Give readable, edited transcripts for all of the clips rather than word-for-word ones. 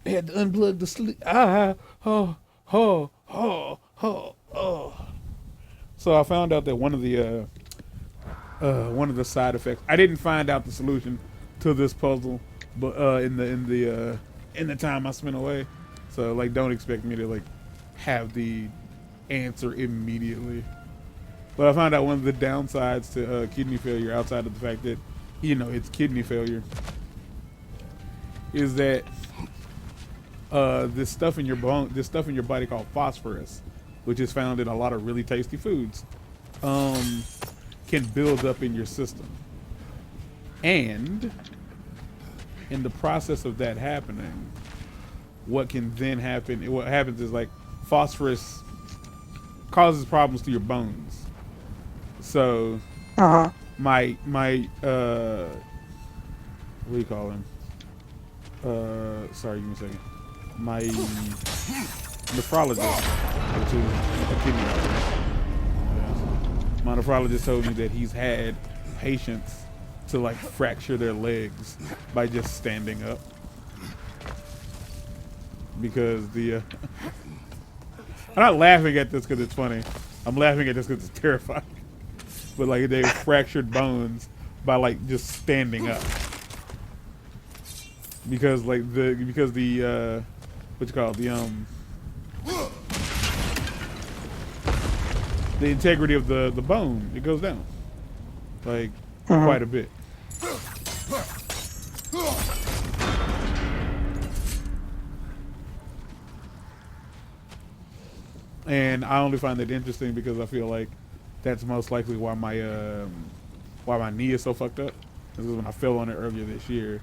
They had to unplug the sleep. Ah, oh, oh, oh, oh, oh. So I found out that one of the side effects. I didn't find out the solution to this puzzle, but in the time I spent away. So like, don't expect me to like have the answer immediately. But I found out one of the downsides to kidney failure, outside of the fact that it's kidney failure, is that this stuff in your body called phosphorus, which is found in a lot of really tasty foods, can build up in your system. And in the process of that happening, what happens is like phosphorus causes problems to your bones. So my what do you call him? Sorry, give me a second. My nephrologist, which is a kidney doctor. My nephrologist told me that he's had patients to like fracture their legs by just standing up, because I'm not laughing at this because it's funny. I'm laughing at this because it's terrifying. But like, they fractured bones by like just standing up, because like the what you call it, the integrity of the bone, it goes down like quite a bit. And I only find that interesting because I feel like that's most likely why my knee is so fucked up. This is when I fell on it earlier this year.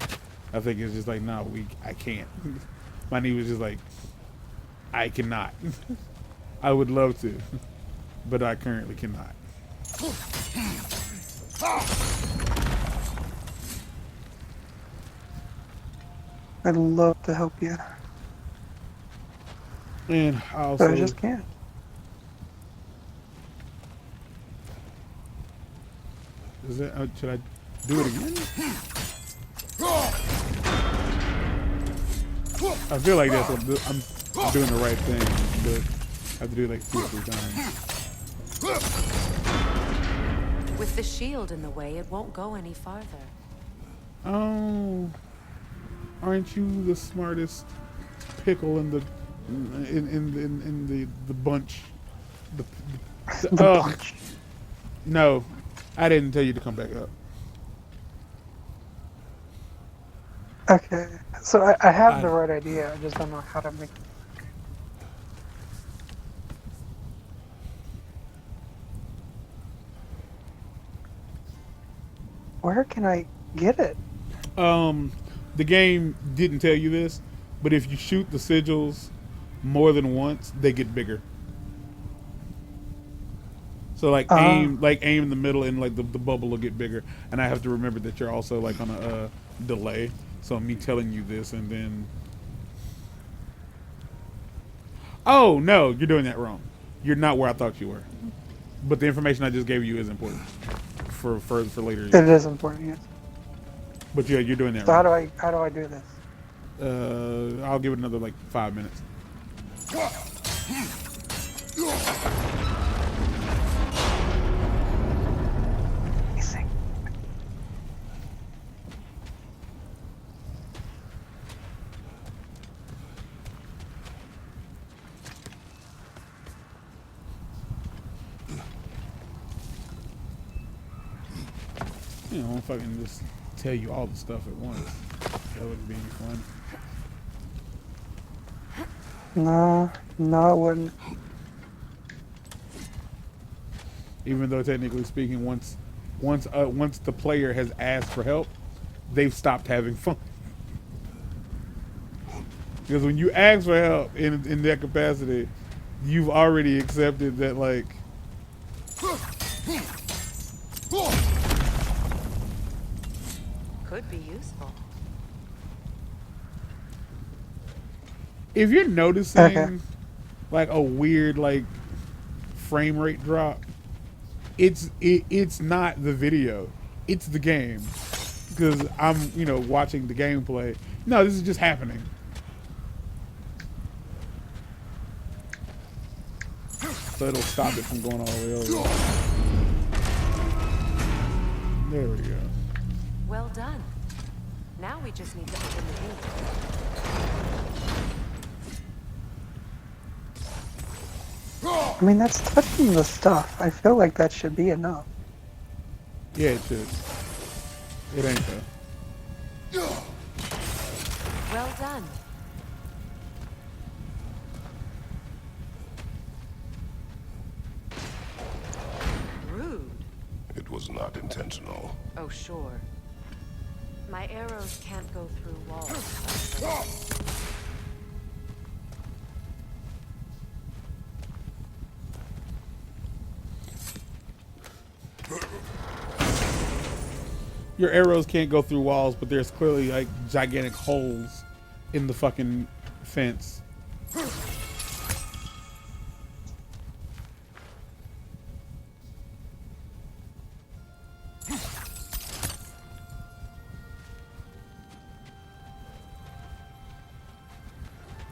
I think it's just like, no, I can't. My knee was just like, I cannot. I would love to, but I currently cannot. I'd love to help you, And but I just can't. Should I do it again? I feel like I'm doing the right thing, but I have to do it like 2 or 3 times. With the shield in the way, it won't go any farther. Oh, aren't you the smartest pickle in the bunch? The Bunch. No, I didn't tell you to come back up. Okay, so I have the right idea. I just don't know how to make it. Where can I get it? The game didn't tell you this, but if you shoot the sigils more than once, they get bigger. So like aim in the middle, and like the bubble will get bigger. And I have to remember that you're also like on a delay. So me telling you this and then, oh no, you're doing that wrong. You're not where I thought you were. But the information I just gave you is important for later. It is important, yes. But yeah, you're doing that So wrong. how do I do this? I'll give it another like 5 minutes. Amazing. You know, if I can just tell you all the stuff at once, that wouldn't be any fun. No, it wouldn't. Even though technically speaking, once the player has asked for help, they've stopped having fun. Because when you ask for help in that capacity, you've already accepted that like Could be useful. if you're noticing like a weird like frame rate drop, it's not the video, it's the game. Because I'm watching the gameplay. No, this is just happening. So it'll stop it from going all the way over. There we go. Well done. Now we just need to open the gate. I mean, that's touching the stuff. I feel like that should be enough. Yeah, it should. It ain't though. Well done. Rude. It was not intentional. Oh, sure. My arrows can't go through walls. Your arrows can't go through walls, but there's clearly like gigantic holes in the fucking fence.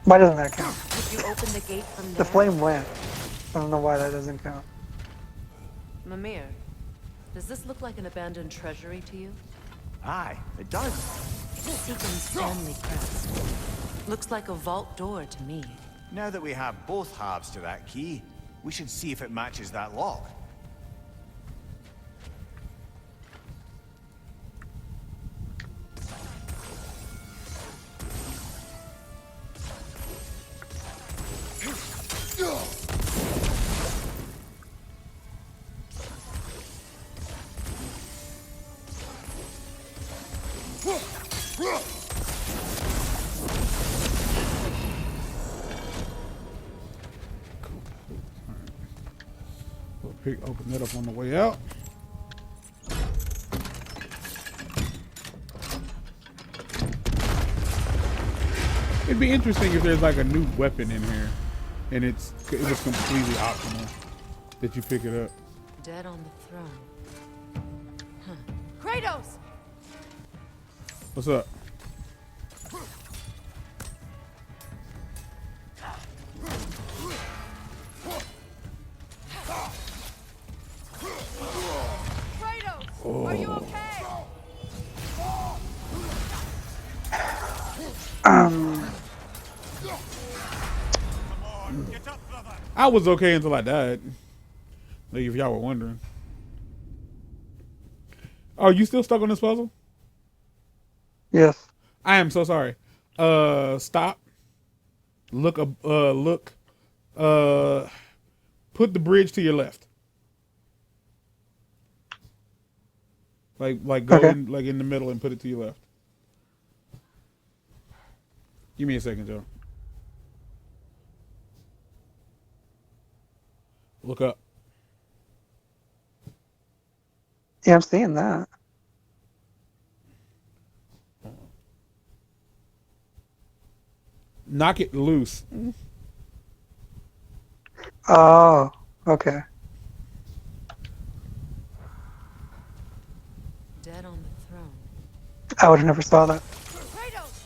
Why doesn't that count? Did you open the gate from there? The flame went. I don't know why that doesn't count. Mimir, does this look like an abandoned treasury to you? Aye, it does. Sigrun's family crest. Looks like a vault door to me. Now that we have both halves to that key, we should see if it matches that lock. Open that up on the way out. It'd be interesting if there's like a new weapon in here, and it was completely optional that you pick it up. Dead on the throne. Huh. Kratos! What's up? Kratos! Are you okay? I was okay until I died. Like if y'all were wondering. Oh, you still stuck on this puzzle? Yes. I am so sorry. Stop. Look up. Look. Put the bridge to your left. Like go Okay. in, like in the middle and put it to your left. Give me a second, Joe. Look up. Yeah, I'm seeing that. Knock it loose. Oh, okay. Dead on the throne. I would have never saw that. Kratos!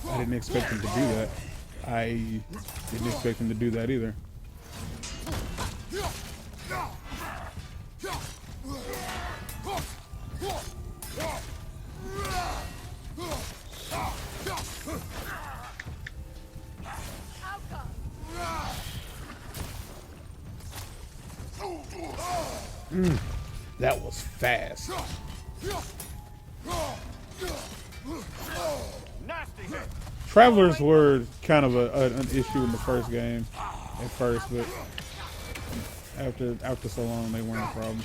I didn't expect him to do that. I didn't expect him to do that either. That was fast. Travelers were kind of an issue in the first game at first, but after so long they weren't a problem.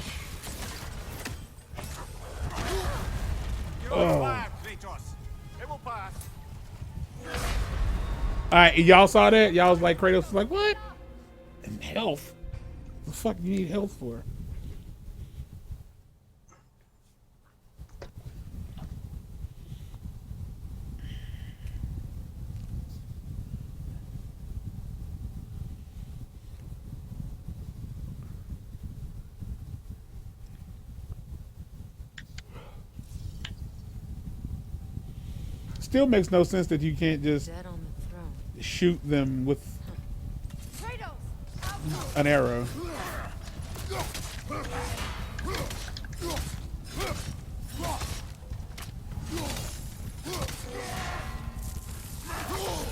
Oh. Alright, y'all saw that? Y'all was like, Kratos was like, what? And health? What the fuck do you need health for? Still makes no sense that you can't just Dead on the throne. shoot them with Kratos! an arrow.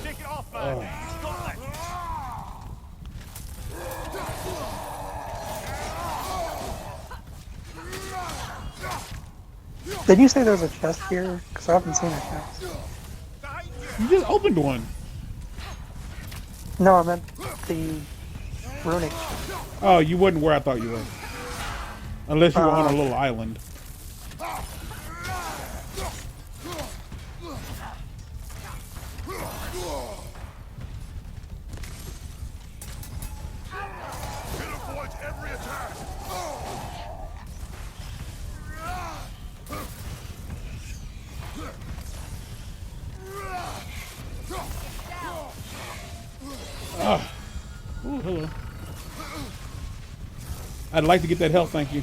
Take it off, man. He's got it. Did you say there was a chest here? Because I haven't seen a chest. You just opened one. No, I meant the runic. Oh, you wasn't where I thought you were. Unless you were on a little island. It avoids every attack. Ooh, hello. I'd like to get that health, thank you.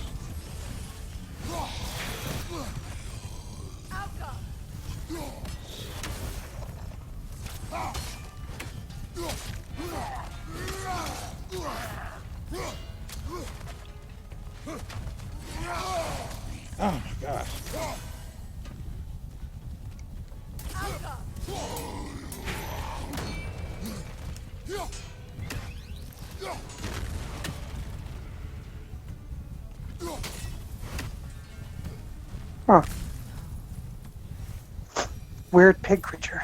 Oh my gosh. Huh. Weird pig creature.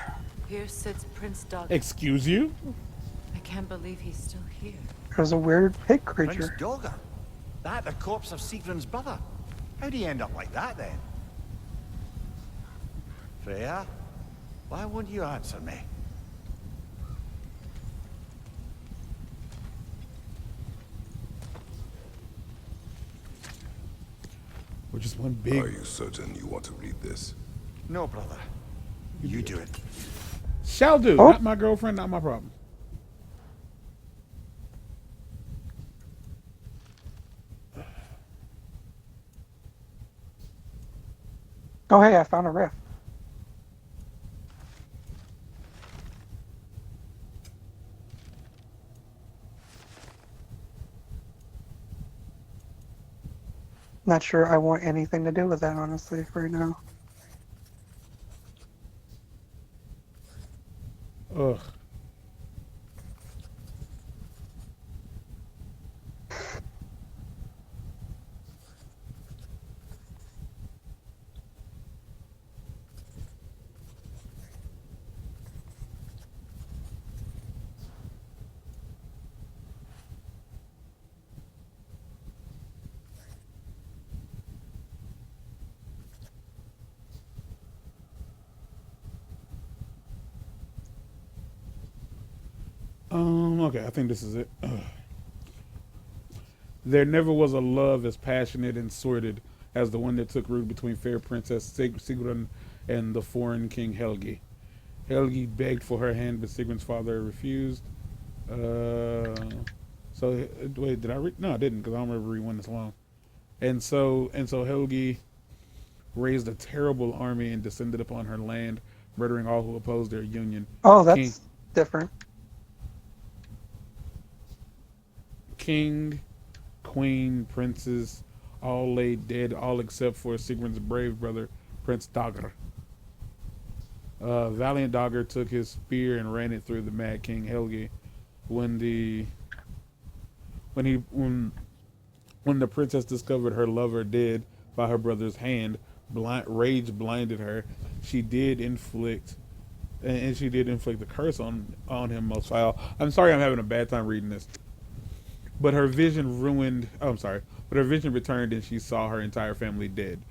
Here sits Prince Dog. Excuse you? I can't believe he's still here. There's a weird pig Prince creature. Dogger. That the corpse of Sigrun's brother. How'd he end up like that then? Freya, why won't you answer me? We're just one Are big. you certain you want to read this? No, brother. You do it. Shall do. Oh. Not my girlfriend, not my problem. Oh, hey, I found a rift. Not sure I want anything to do with that, honestly, right now. Ugh. Okay, I think this is it. Ugh. There never was a love as passionate and sordid as the one that took root between fair princess Sigrun and the foreign king Helgi. Helgi begged for her hand, but Sigrun's father refused. So wait, did I read? No, I didn't, because I don't remember reading one this long. And so Helgi raised a terrible army and descended upon her land, murdering all who opposed their union. Oh, that's different. King, queen, princes, all lay dead, all except for Sigrun's brave brother, Prince Dagr. Valiant Dagr took his spear and ran it through the mad king Helgi. When the princess discovered her lover dead by her brother's hand, rage blinded her. She did inflict the curse on him most foul. I'm sorry, I'm having a bad time reading this. But her vision But her vision returned and she saw her entire family dead.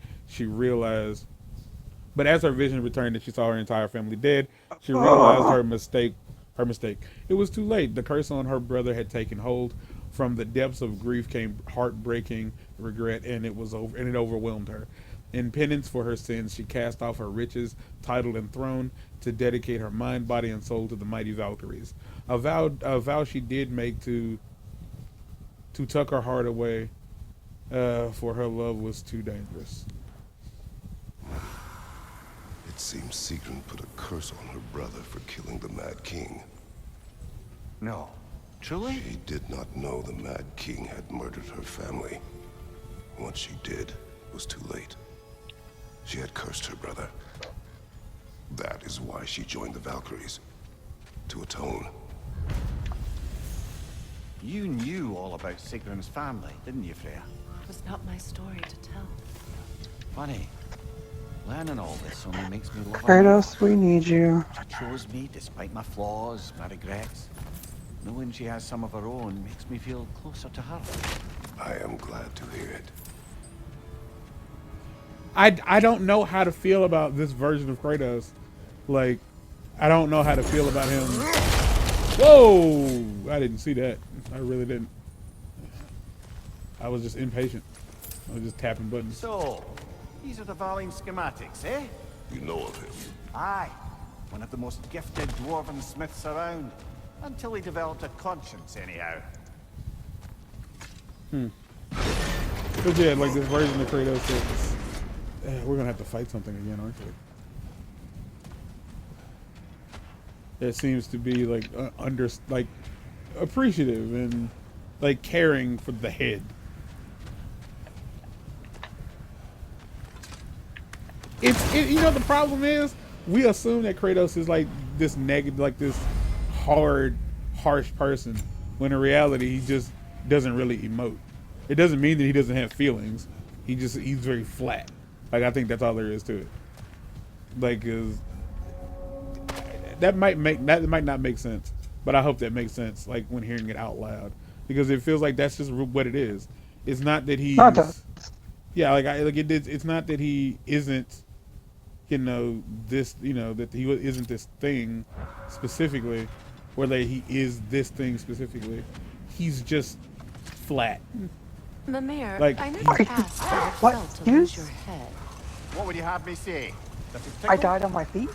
But as her vision returned and she saw her entire family dead, she realized her mistake. It was too late. The curse on her brother had taken hold. From the depths of grief came heartbreaking regret, and it overwhelmed her. In penance for her sins, she cast off her riches, title, and throne to dedicate her mind, body, and soul to the mighty Valkyries. A vow she did make to tuck her heart away, for her love was too dangerous. It It seems Sigrun put a curse on her brother for killing the Mad King. No. Truly? She did not know the Mad King had murdered her family. Once she did, it was too late. She had cursed her brother. That is why she joined the Valkyries. To atone. You knew all about Sigrun's family, didn't you, Freya? It was not my story to tell. Funny. Learning all this only makes me love her. Kratos, we need you. She chose me despite my flaws, my regrets. Knowing she has some of her own makes me feel closer to her. I am glad to hear it. I don't know how to feel about this version of Kratos. Like, I don't know how to feel about him. Whoa! I didn't see that. I really didn't. I was just impatient. I was just tapping buttons. So, these are the Valine schematics, eh? You know of him. Aye. One of the most gifted dwarven smiths around. Until he developed a conscience, anyhow. But yeah, like this version of Kratos is, we're gonna have to fight something again, aren't we? It seems to be like appreciative and like caring for the head. You know, the problem is we assume that Kratos is like this negative, like this hard, harsh person, when in reality he just doesn't really emote. It doesn't mean that he doesn't have feelings. He's very flat. Like, I think that's all there is to it. Like, that might not make sense, but I hope that makes sense. Like when hearing it out loud, because it feels like that's just what it is. It's not that he's, it's not that he isn't, that he isn't this thing specifically, or that he is this thing specifically. He's just flat. Mimir, Like, I never asked how it felt to lose your head. What would you have me say? That it I tickled? died on my feet?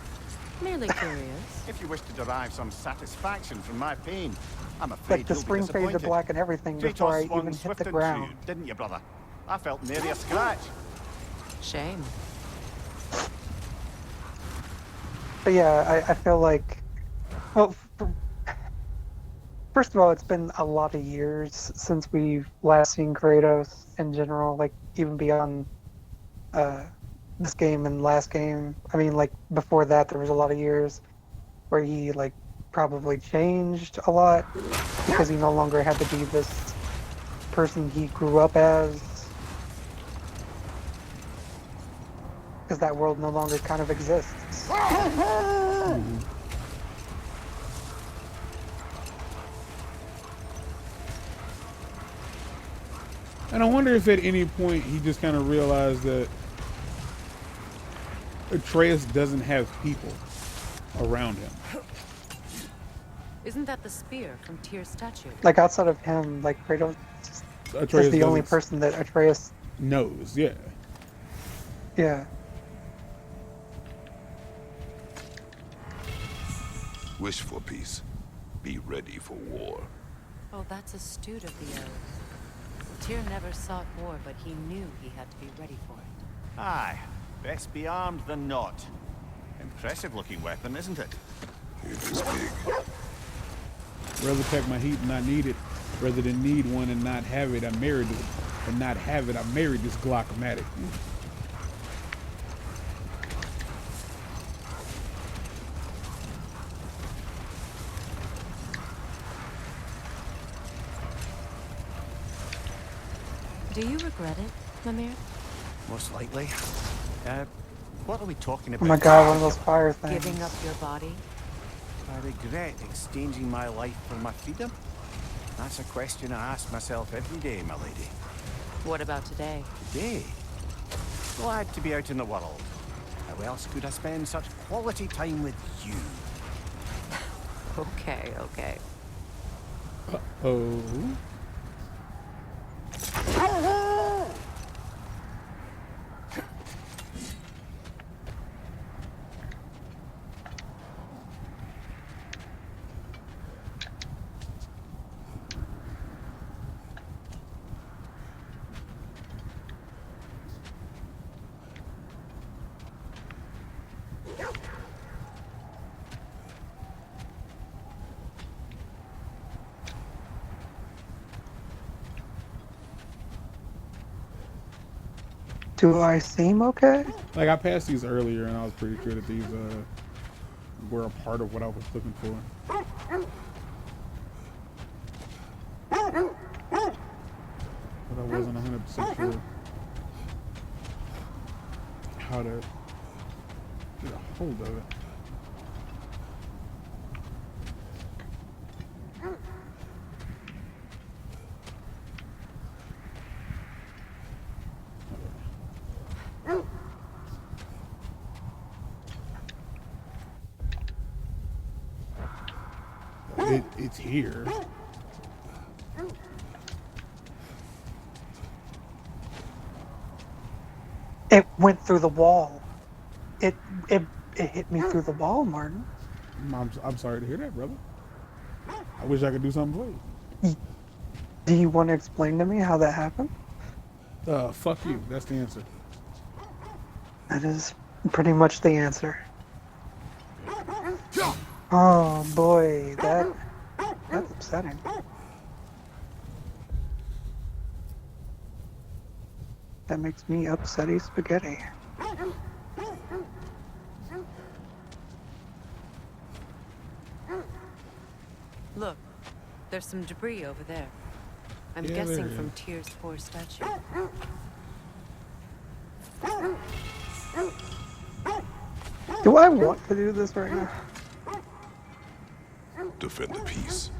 Merely curious. If you wish to derive some satisfaction from my pain, I'm afraid Like the you'll screen be faded to disappointed. black and everything before I Kratos swung even hit swift the and ground. true, didn't you, brother? I felt nary a scratch. Shame. But yeah, I feel like, well, first of all, it's been a lot of years since we've last seen Kratos in general, like even beyond this game and last game. I mean, like before that, there was a lot of years where he like probably changed a lot because he no longer had to be this person he grew up as. Because that world no longer kind of exists. And I wonder if at any point he just kind of realized that Atreus doesn't have people around him. Isn't that the spear from Tyr's statue? Like outside of him, like Kratos Atreus is the only doesn't- person that Atreus knows, yeah. Yeah. Wish for peace. Be ready for war. Oh, that's astute of the oath. Tyr never sought war, but he knew he had to be ready for it. Aye, best be armed than not. Impressive looking weapon, isn't it? It is big. Rather pack my heat and not need it, rather than need one and not have it. I married it, and not have it. I married this Glockomatic. Do you regret it, Mimir? Most likely. What are we talking Oh about? my god, one of those fire things. Giving up your body? I regret exchanging my life for my freedom. That's a question I ask myself every day, my lady. What about today? Today? Glad to be out in the world. How else could I spend such quality time with you? Okay, okay. Oh. Do I seem okay? Like, I passed these earlier, and I was pretty sure that these were a part of what I was looking for. But I wasn't 100% sure how to get a hold of it. It's here. It went through the wall. It hit me through the wall, Martin. I'm sorry to hear that, brother. I wish I could do something for you. Do you want to explain to me how that happened? Fuck you. That's the answer. That is pretty much the answer. Oh boy, that's upsetting. That makes me upsetty spaghetti. Look, there's some debris over there. I'm Yeah, guessing there from is. Tyr's 4 statue. Do I want to do this right now? Defend the peace.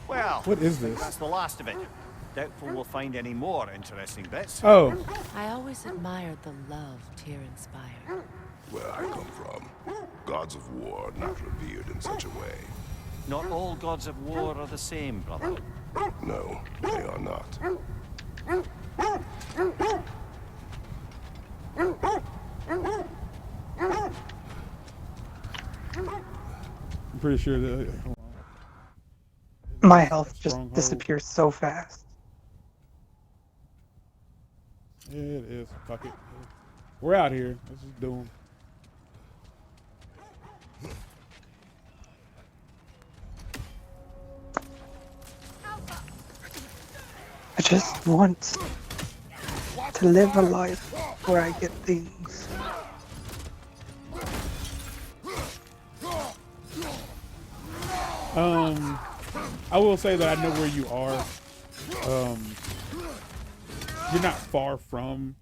Well, What is I think this? that's the last of it. Doubtful we'll find any more interesting bits. Oh, I always admired the love Tyr inspired. Where I come from, gods of war are not revered in such a way. Not all gods of war are the same, brother. No, they are not. I'm pretty sure that. Hold on. My health just Stronghold. disappears so fast. Yeah, it is. Fuck it. We're out here. Let's just do 'em. I just want to live a life where I get things. I will say that I know where you are. You're not far from.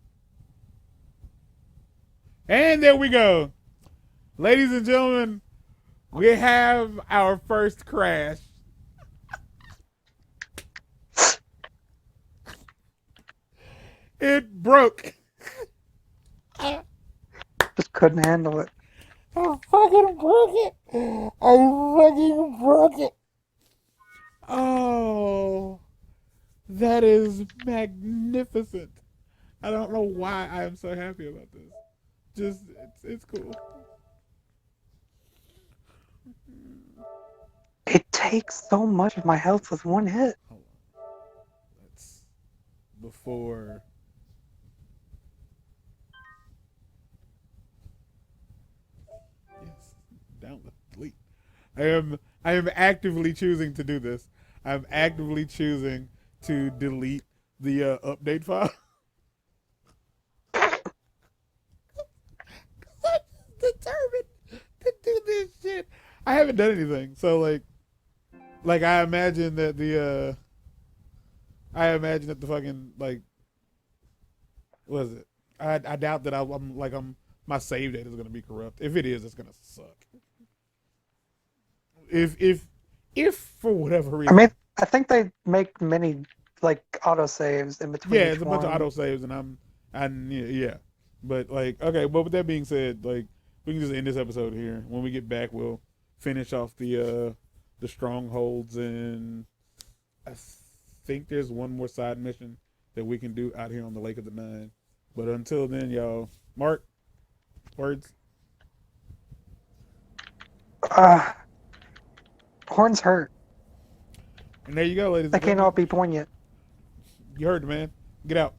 And there we go. Ladies and gentlemen, we have our first crash. It broke. Just couldn't handle it. I fucking broke it. I fucking broke it. Oh, that is magnificent. I don't know why I am so happy about this. Just, it's cool. It takes so much of my health with one hit. Hold on. That's before. Yes, download, delete. I am actively choosing to do this. I'm actively choosing to delete the update file. I'm determined to do this shit. I haven't done anything, so like I imagine that the fucking like, what is it? I doubt that I'm my save data is gonna be corrupt. If it is, it's gonna suck. If for whatever reason, I mean, I think they make many like autosaves in between. yeah, each it's a bunch of one. autosaves, and yeah. But like, okay, but with that being said, like, we can just end this episode here. When we get back, we'll finish off the strongholds, and I think there's one more side mission that we can do out here on the Lake of the Nine. But until then, y'all, Mark, words. Horns hurt. And there you go, ladies They and can't gentlemen. all be poignant. You heard the man. Get out.